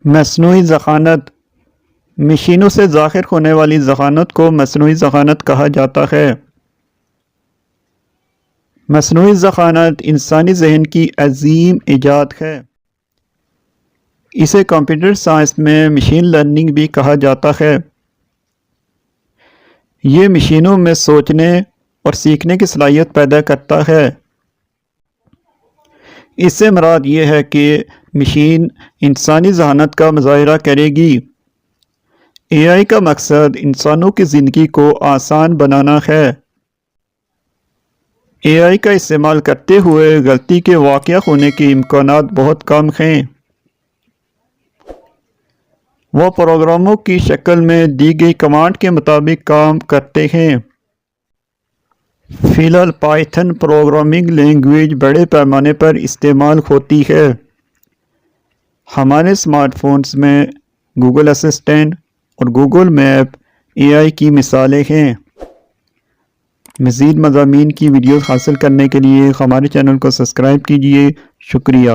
مصنوعی ذہانت مشینوں سے ظاہر ہونے والی ذہانت کو مصنوعی ذہانت کہا جاتا ہے۔ مصنوعی ذہانت انسانی ذہن کی عظیم ایجاد ہے۔ اسے کمپیوٹر سائنس میں مشین لرننگ بھی کہا جاتا ہے۔ یہ مشینوں میں سوچنے اور سیکھنے کی صلاحیت پیدا کرتا ہے۔ اس سے مراد یہ ہے کہ مشین انسانی ذہانت کا مظاہرہ کرے گی۔ اے آئی کا مقصد انسانوں کی زندگی کو آسان بنانا ہے۔ اے آئی کا استعمال کرتے ہوئے غلطی کے واقع ہونے کے امکانات بہت کم ہیں۔ وہ پروگراموں کی شکل میں دی گئی کمانڈ کے مطابق کام کرتے ہیں۔ فی الحال پائتھن پروگرامنگ لینگویج بڑے پیمانے پر استعمال ہوتی ہے۔ ہمارے اسمارٹ فونز میں گوگل اسسٹنٹ اور گوگل میپ اے آئی کی مثالیں ہیں۔ مزید مضامین کی ویڈیوز حاصل کرنے کے لیے ہمارے چینل کو سبسکرائب کیجیے۔ شکریہ۔